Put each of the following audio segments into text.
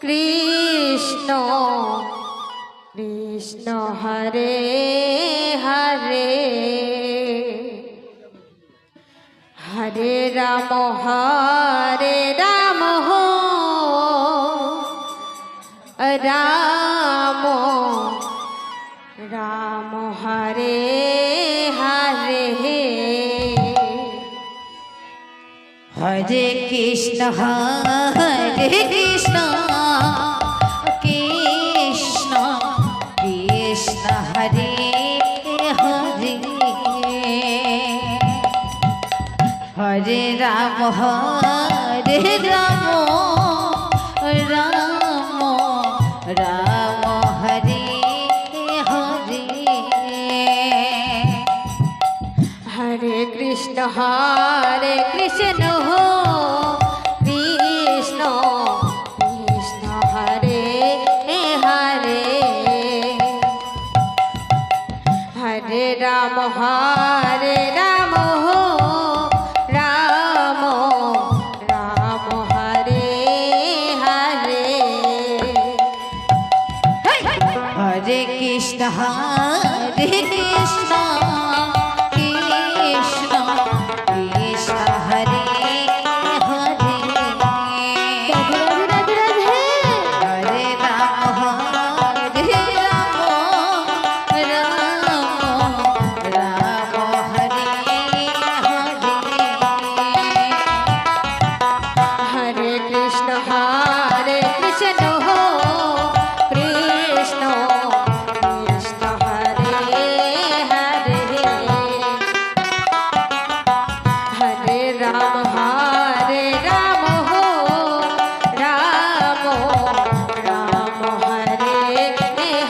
Krishna Krishna Hare Hare Hare Ram Ram Ram Hare Hare Hare Krishna Krishna Krishna Hare Hare Hare Ram Ram Ram Hare Hare Hare Krishna Krishna Krishna Hare Hare Hare Ram Ram Ram Hare Hare Hare Krishna Krishna Krishna Krishna Hare Hare Hare Ram Ram Hare Hare Hare Krishna Krishna Krishna Krishna Hare Hare Hare Ram Ram Ram Hare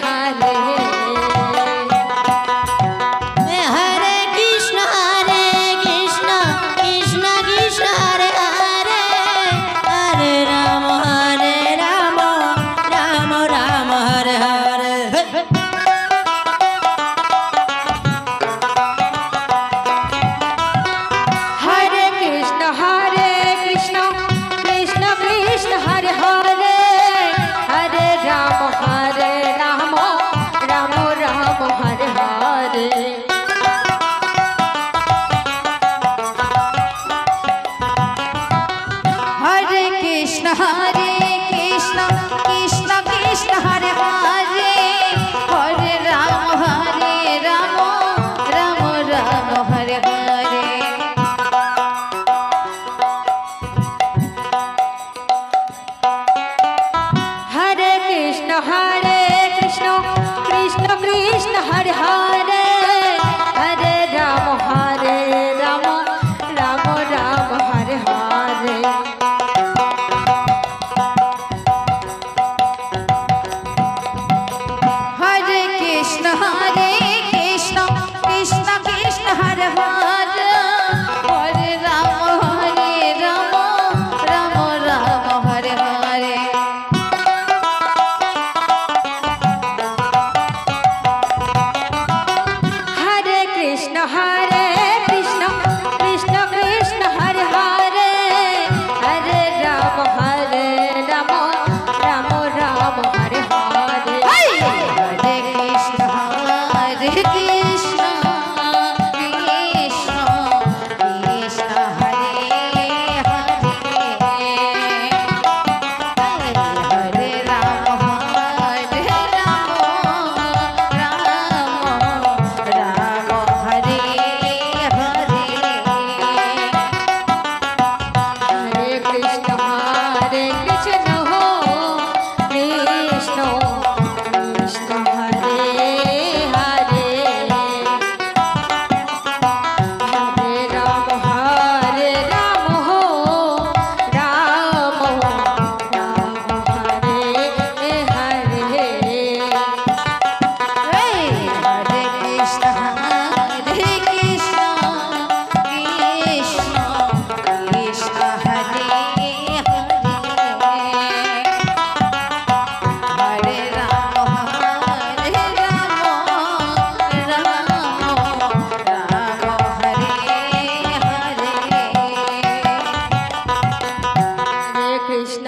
Hare Hare Krishna Krishna Krishna Hare Hare Hare Ram Ram Ram Hare Hare Hare Krishna Krishna Krishna Hare Hare Hare Ram Ram Ram Hare Hare Hare Krishna Krishna Krishna Krishna Hare Hare Hare Ram Ram Ram Hare Hare Hare Krishna Krishna Krishna Hare Hare Hare Ram Ram Ram Hare Hare Hare Krishna Krishna Krishna Krishna Hare Hare Hare Ram Ram Hare Hare Hare Krishna Krishna Krishna Hare Hare Hare Ram Ram Hare Hare Hare Krishna Krishna Krishna Krishna Hare Hare Hare Ram Ram Hare Hare Hare Krishna Krishna Krishna Hare Hare Hare Ram Ram Hare Hare Hare Krishna Krishna Krishna Krishna Hare Hare Ram Ram Hare Hare Krishna